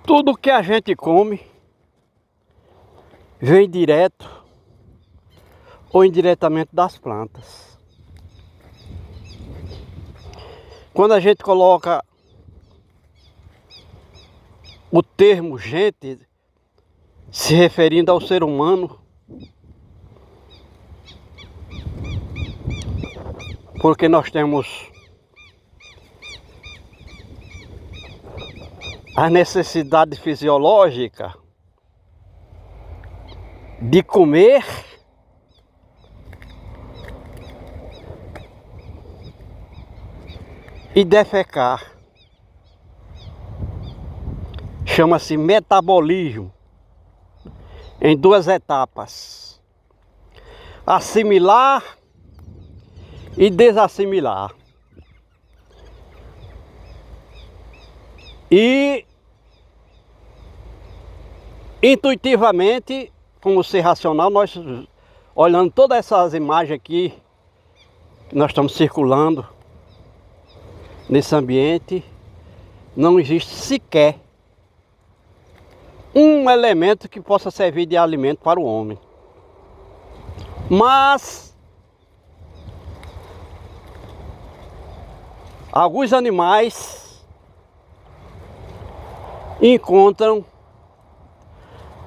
Tudo que a gente come vem direto ou indiretamente das plantas. Quando a gente coloca o termo gente, se referindo ao ser humano, porque nós temos a necessidade fisiológica de comer e defecar. Chama-se metabolismo, em duas etapas: assimilar e desassimilar. E intuitivamente, como ser racional, nós olhando todas essas imagens aqui que nós estamos circulando nesse ambiente, não existe sequer um elemento que possa servir de alimento para o homem. Mas alguns animais encontram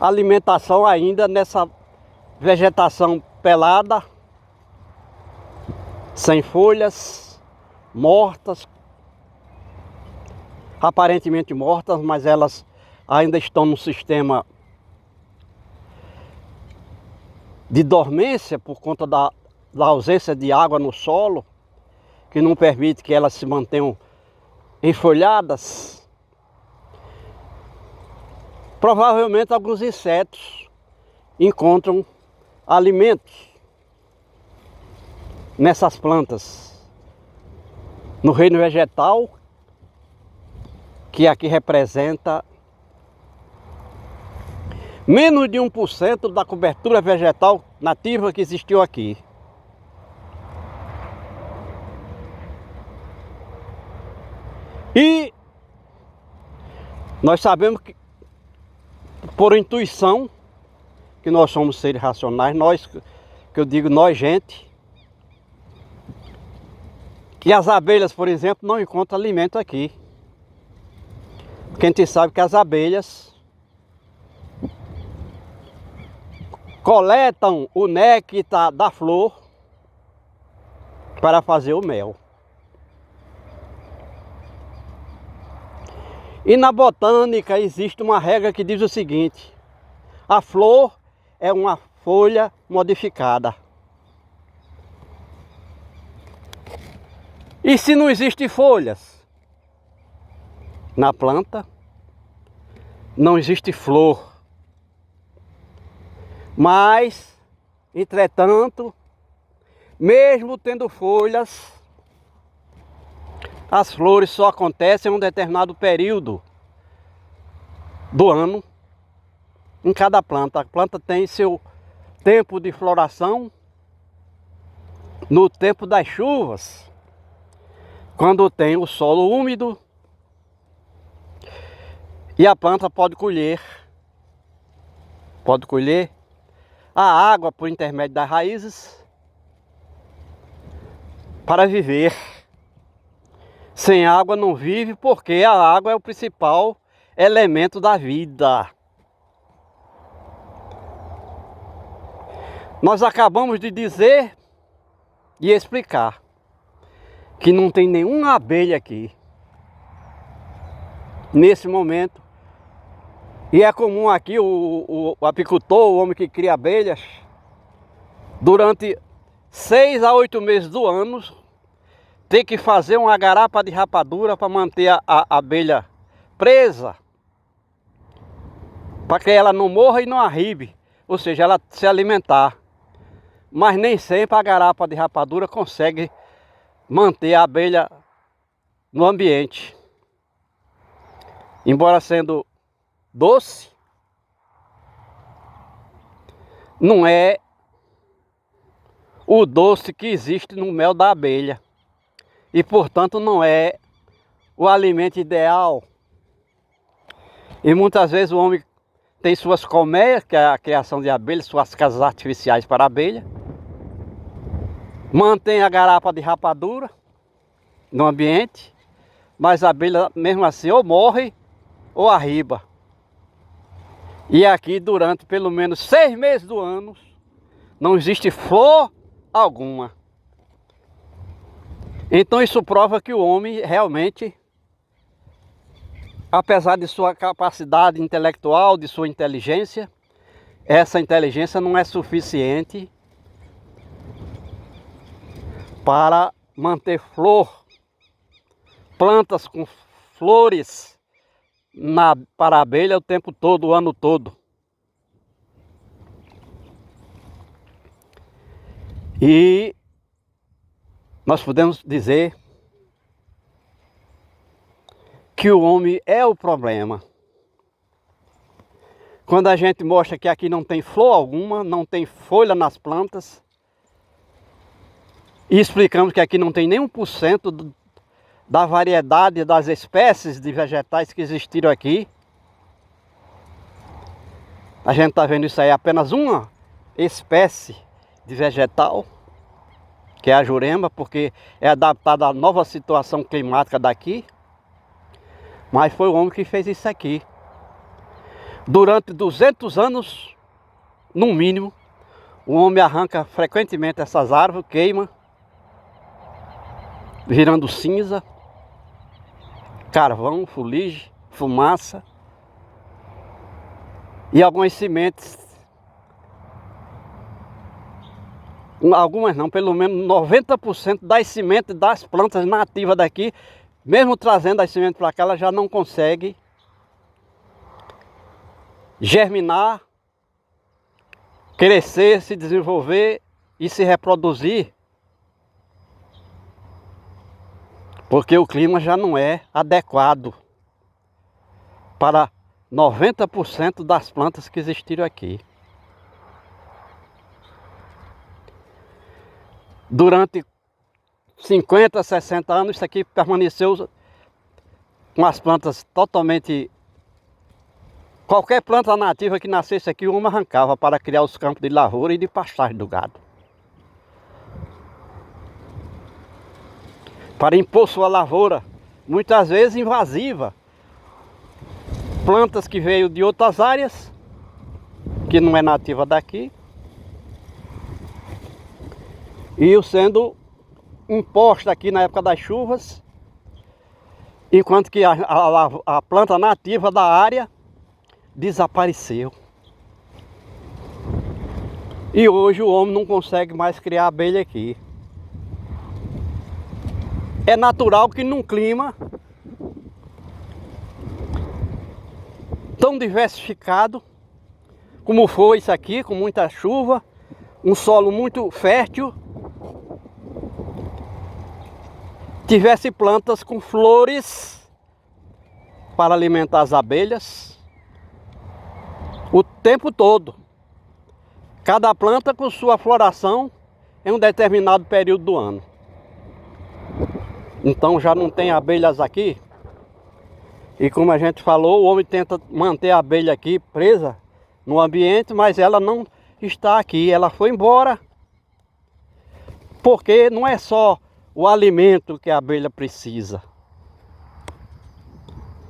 alimentação ainda nessa vegetação pelada, sem folhas, mortas, aparentemente mortas, mas elas ainda estão no sistema de dormência por conta da ausência de água no solo, que não permite que elas se mantenham enfolhadas. Provavelmente alguns insetos encontram alimentos nessas plantas. No reino vegetal, que aqui representa menos de 1% da cobertura vegetal nativa que existiu aqui. E nós sabemos que, por intuição, que nós somos seres racionais, nós, que eu digo nós, gente, que as abelhas, por exemplo, não encontram alimento aqui. Porque a gente sabe que as abelhas coletam o néctar da flor para fazer o mel. E na botânica existe uma regra que diz o seguinte: a flor é uma folha modificada. E se não existem folhas na planta, não existe flor. Mas, entretanto, mesmo tendo folhas, as flores só acontecem em um determinado período do ano em cada planta. A planta tem seu tempo de floração no tempo das chuvas, quando tem o solo úmido e a planta pode colher a água por intermédio das raízes para viver. Sem água não vive, porque a água é o principal elemento da vida. Nós acabamos de dizer e explicar que não tem nenhuma abelha aqui nesse momento. E é comum aqui o apicultor, o homem que cria abelhas, durante 6 a 8 meses do ano, ter que fazer uma garapa de rapadura para manter a abelha presa, para que ela não morra e não arribe, ou seja, ela se alimentar. Mas nem sempre a garapa de rapadura consegue manter a abelha no ambiente. Embora sendo doce, não é o doce que existe no mel da abelha. E, portanto, não é o alimento ideal E muitas vezes o homem tem suas colmeias, que é a criação de abelhas, suas casas artificiais para abelha. Mantém a garapa de rapadura no ambiente, mas a abelha mesmo assim ou morre ou arriba. E aqui durante pelo menos 6 meses do ano não existe flor alguma. Então isso prova que o homem realmente, apesar de sua capacidade intelectual, de sua inteligência, essa inteligência não é suficiente para manter flor, plantas com flores para a abelha o tempo todo, o ano todo. E nós podemos dizer que o homem é o problema. Quando a gente mostra que aqui não tem flor alguma, não tem folha nas plantas, e explicamos que aqui não tem nem 1% da variedade das espécies de vegetais que existiram aqui. A gente está vendo isso aí, apenas uma espécie de vegetal, que é a jurema, porque é adaptada à nova situação climática daqui. Mas foi o homem que fez isso aqui. Durante 200 anos, no mínimo, o homem arranca frequentemente essas árvores, queima, virando cinza, carvão, fuligem, fumaça. E algumas sementes, algumas não, pelo menos 90% das sementes das plantas nativas daqui, mesmo trazendo as sementes para cá, ela já não consegue germinar, crescer, se desenvolver e se reproduzir, porque o clima já não é adequado para 90% das plantas que existiram aqui. Durante 50, 60 anos, isso aqui permaneceu com as plantas totalmente... Qualquer planta nativa que nascesse aqui, o homem arrancava para criar os campos de lavoura e de pastagem do gado. Para impor sua lavoura, muitas vezes invasiva. Plantas que veio de outras áreas, que não é nativa daqui, e sendo imposta aqui na época das chuvas, enquanto que a planta nativa da área desapareceu. E hoje o homem não consegue mais criar abelha aqui. É natural que num clima tão diversificado como foi isso aqui, com muita chuva, um solo muito fértil, tivesse plantas com flores para alimentar as abelhas o tempo todo. Cada planta com sua floração em um determinado período do ano. Então já não tem abelhas aqui. E como a gente falou, o homem tenta manter a abelha aqui presa no ambiente, mas ela não está aqui, ela foi embora. Porque não é só o alimento que a abelha precisa.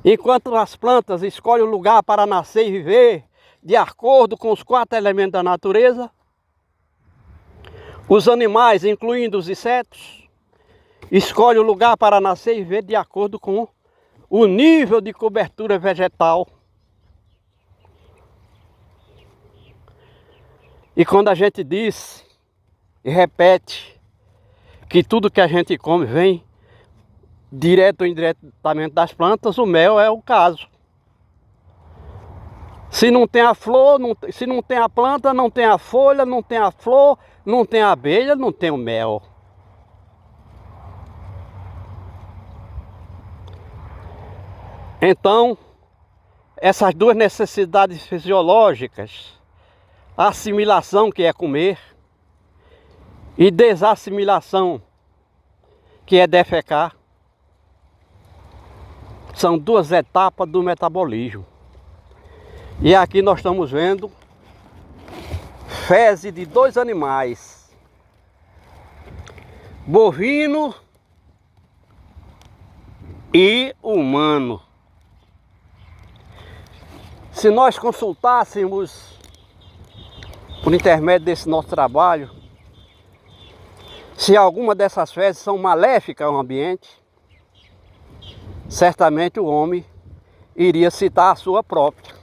Enquanto as plantas escolhem o lugar para nascer e viver de acordo com os 4 elementos da natureza, os animais, incluindo os insetos, escolhem o lugar para nascer e viver de acordo com o nível de cobertura vegetal. E quando a gente diz e repete que tudo que a gente come vem direto ou indiretamente das plantas, o mel é o caso. Se não tem a flor, se não tem a planta, não tem a folha, não tem a flor, não tem a abelha, não tem o mel. Então, essas duas necessidades fisiológicas, a assimilação, que é comer, e desassimilação, que é defecar, são 2 etapas do metabolismo. E aqui nós estamos vendo fezes de dois animais, bovino e humano. Se nós consultássemos por intermédio desse nosso trabalho, se alguma dessas fezes são maléficas ao ambiente, certamente o homem iria citar a sua própria.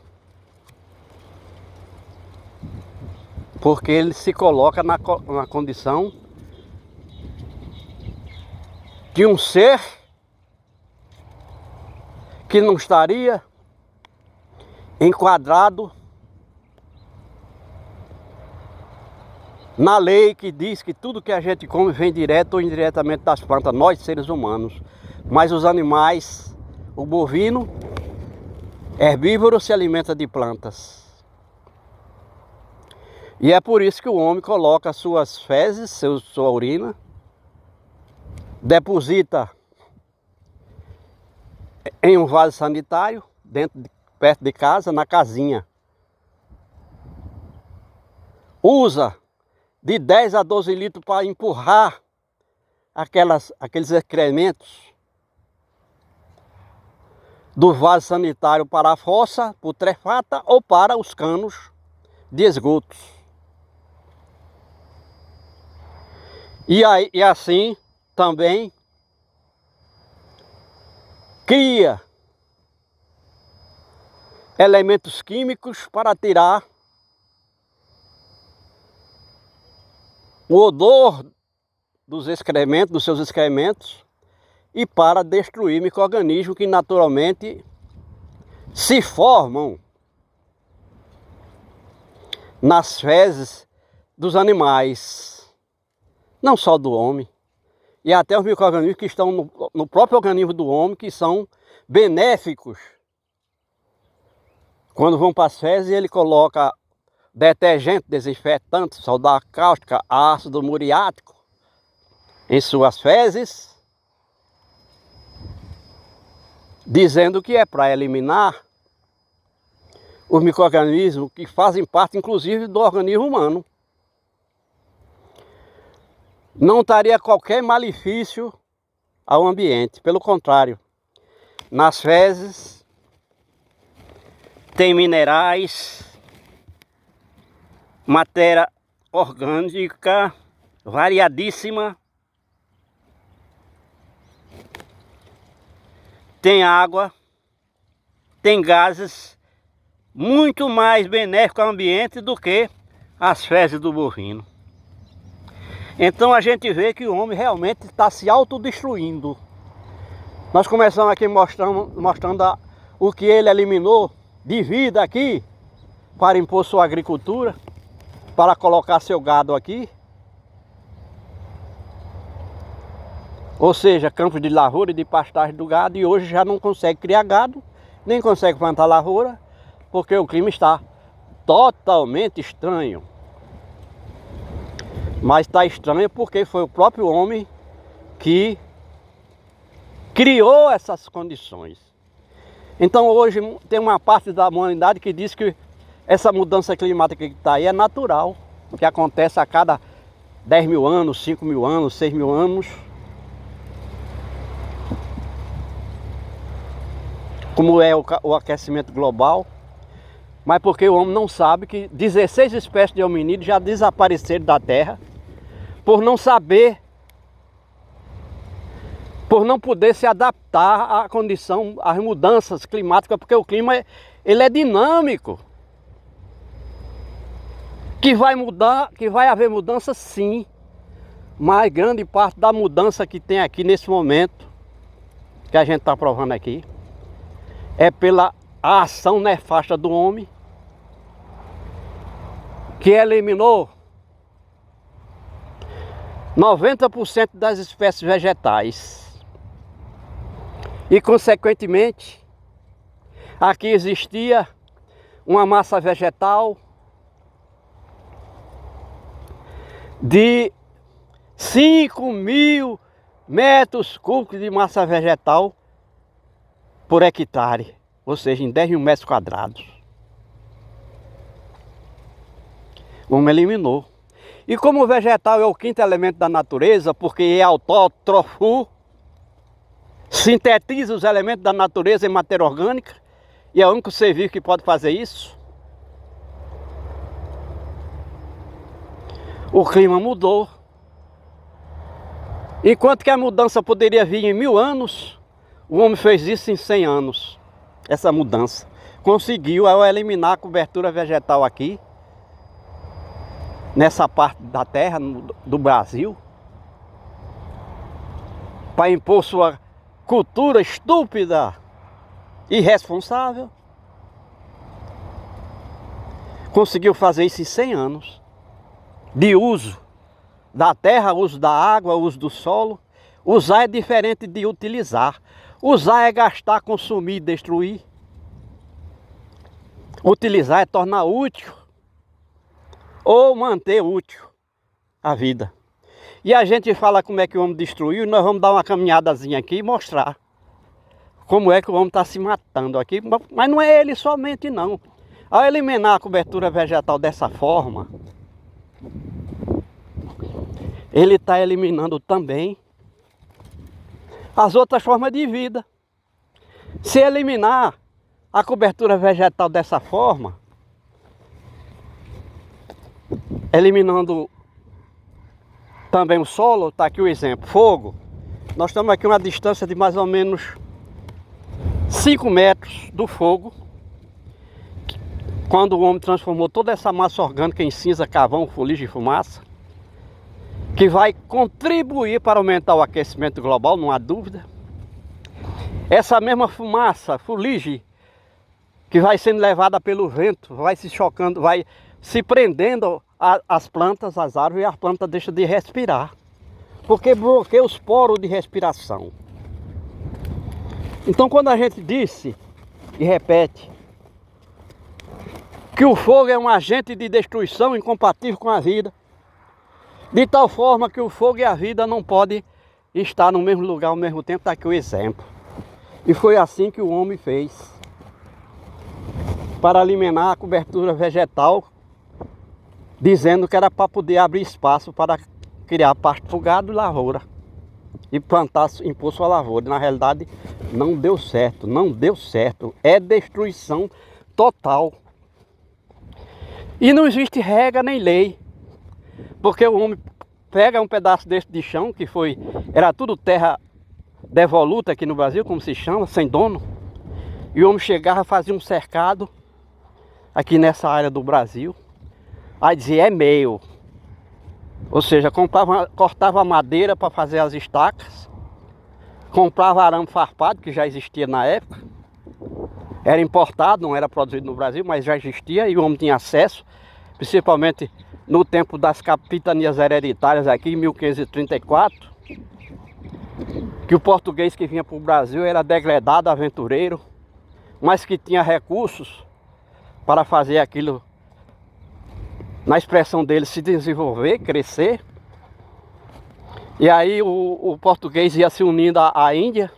Porque ele se coloca na condição de um ser que não estaria enquadrado na lei que diz que tudo que a gente come vem direto ou indiretamente das plantas, nós seres humanos. Mas os animais, o bovino, herbívoro, se alimenta de plantas. E é por isso que o homem coloca suas fezes, sua urina, deposita em um vaso sanitário, perto de casa, na casinha. Usa de 10 a 12 litros para empurrar aqueles excrementos do vaso sanitário para a fossa putrefata ou para os canos de esgotos. E assim também cria elementos químicos para tirar o odor dos excrementos, dos seus excrementos, e para destruir micro-organismos que naturalmente se formam nas fezes dos animais, não só do homem, e até os micro-organismos que estão no próprio organismo do homem, que são benéficos. Quando vão para as fezes, ele coloca detergente, desinfetante, soda cáustica, ácido muriático em suas fezes, dizendo que é para eliminar os micro-organismos que fazem parte, inclusive, do organismo humano. Não estaria qualquer malefício ao ambiente, pelo contrário. Nas fezes tem minerais, matéria orgânica variadíssima, tem água, tem gases muito mais benéficos ao ambiente do que as fezes do bovino. Então a gente vê que o homem realmente está se autodestruindo. Nós começamos aqui mostrando o que ele eliminou de vida aqui para impor sua agricultura, para colocar seu gado aqui. Ou seja, campos de lavoura e de pastagem do gado, e hoje já não consegue criar gado, nem consegue plantar lavoura, porque o clima está totalmente estranho. Mas está estranho porque foi o próprio homem que criou essas condições. Então hoje tem uma parte da humanidade que diz que essa mudança climática que está aí é natural, que acontece a cada 10 mil anos, 5 mil anos, 6 mil anos. Como é o aquecimento global. Mas porque o homem não sabe que 16 espécies de hominídeos já desapareceram da Terra por não saber, por não poder se adaptar à condição, às mudanças climáticas, porque o clima ele é dinâmico. Que vai mudar, que vai haver mudança sim, mas grande parte da mudança que tem aqui nesse momento, que a gente está provando aqui, é pela ação nefasta do homem, que eliminou 90% das espécies vegetais. E consequentemente, aqui existia uma massa vegetal de 5.000 metros cúbicos de massa vegetal por hectare, ou seja, em 10 mil metros quadrados. O homem eliminou. E como o vegetal é o quinto elemento da natureza, porque é autótrofo, sintetiza os elementos da natureza em matéria orgânica, e é o único ser vivo que pode fazer isso. O clima mudou. Enquanto que a mudança poderia vir em 1000 anos, o homem fez isso em 100 anos. Essa mudança. Conseguiu ao eliminar a cobertura vegetal aqui, nessa parte da terra do Brasil, para impor sua cultura estúpida, irresponsável. Conseguiu fazer isso em 100 anos. De uso da terra, uso da água, uso do solo. Usar é diferente de utilizar. Usar é gastar, consumir e destruir. Utilizar é tornar útil ou manter útil a vida. E a gente fala como é que o homem destruiu, e nós vamos dar uma caminhadazinha aqui e mostrar como é que o homem está se matando aqui. Mas não é ele somente não. Ao eliminar a cobertura vegetal dessa forma, ele está eliminando também as outras formas de vida. Se eliminar a cobertura vegetal dessa forma, eliminando também o solo, está aqui o exemplo, fogo. Nós estamos aqui a uma distância de mais ou menos 5 metros do fogo, quando o homem transformou toda essa massa orgânica em cinza, carvão, fuligem e fumaça, que vai contribuir para aumentar o aquecimento global, não há dúvida. Essa mesma fumaça, fuligem, que vai sendo levada pelo vento, vai se chocando, vai se prendendo às plantas, às árvores, e a planta deixa de respirar, porque bloqueia os poros de respiração. Então, quando a gente disse e repete que o fogo é um agente de destruição incompatível com a vida, de tal forma que o fogo e a vida não podem estar no mesmo lugar ao mesmo tempo, está aqui o exemplo. E foi assim que o homem fez para eliminar a cobertura vegetal, dizendo que era para poder abrir espaço para criar pasto pro gado e lavoura, e plantar, impor sua lavoura. Na realidade, não deu certo, não deu certo. É destruição total. E não existe regra nem lei, porque o homem pega um pedaço desse de chão, que era tudo terra devoluta aqui no Brasil, como se chama, sem dono, e o homem chegava, fazia um cercado aqui nessa área do Brasil, aí dizia, é meu. Ou seja, cortava madeira para fazer as estacas, comprava arame farpado, que já existia na época, era importado, não era produzido no Brasil, mas já existia, e o homem tinha acesso, principalmente no tempo das capitanias hereditárias aqui, em 1534, que o português que vinha para o Brasil era degredado, aventureiro, mas que tinha recursos para fazer aquilo, na expressão dele, se desenvolver, crescer. E aí o português ia se unindo à Índia,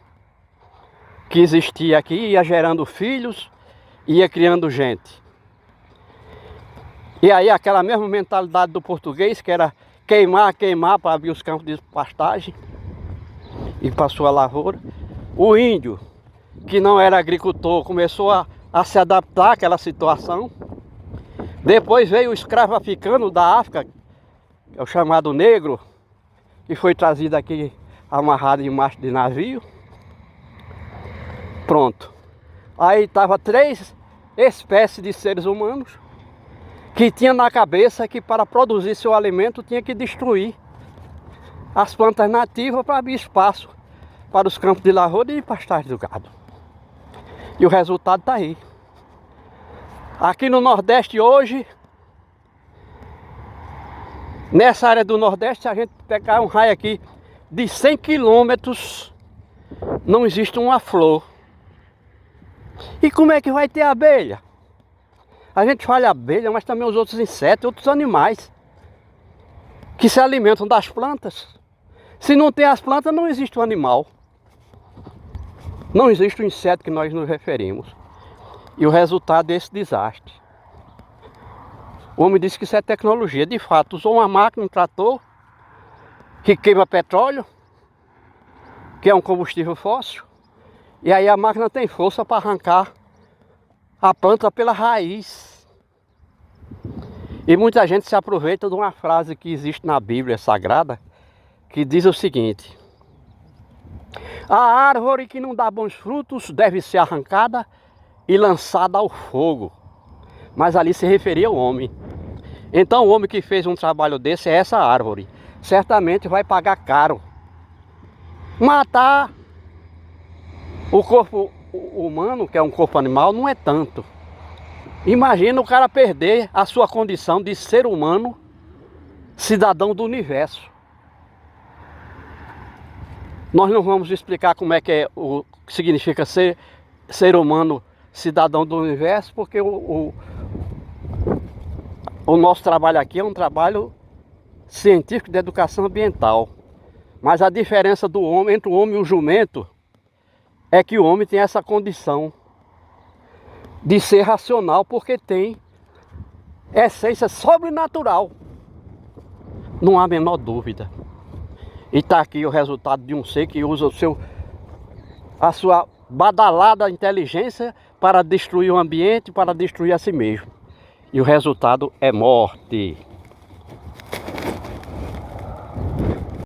que existia aqui, ia gerando filhos, ia criando gente. E aí aquela mesma mentalidade do português, que era queimar para abrir os campos de pastagem e para sua lavoura. O índio, que não era agricultor, começou a se adaptar àquela situação. Depois veio o escravo africano da África, que é o chamado negro, que foi trazido aqui amarrado em mastro de navio. Pronto. Aí estavam 3 espécies de seres humanos que tinham na cabeça que para produzir seu alimento tinha que destruir as plantas nativas para abrir espaço para os campos de lavoura e pastagem do gado. E o resultado está aí. Aqui no Nordeste hoje, nessa área do Nordeste, se a gente pegar um raio aqui de 100 quilômetros, não existe uma flor. E como é que vai ter abelha? A gente fala abelha, mas também os outros insetos, outros animais que se alimentam das plantas. Se não tem as plantas, não existe o animal. Não existe o inseto que nós nos referimos. E o resultado é esse desastre. O homem disse que isso é tecnologia. De fato, usou uma máquina, um trator, que queima petróleo, que é um combustível fóssil, e aí a máquina tem força para arrancar a planta pela raiz. E muita gente se aproveita de uma frase que existe na Bíblia Sagrada, que diz o seguinte: a árvore que não dá bons frutos deve ser arrancada e lançada ao fogo. Mas ali se referia ao homem. Então o homem que fez um trabalho desse é essa árvore. Certamente vai pagar caro. Matar o corpo humano, que é um corpo animal, não é tanto. Imagina o cara perder a sua condição de ser humano, cidadão do universo. Nós não vamos explicar como é que significa ser humano, cidadão do universo, porque o nosso trabalho aqui é um trabalho científico de educação ambiental. Mas a diferença do homem, entre o homem e o jumento, é que o homem tem essa condição de ser racional, porque tem essência sobrenatural. Não há a menor dúvida. E está aqui o resultado de um ser que usa a sua badalada inteligência para destruir o ambiente, para destruir a si mesmo. E o resultado é morte.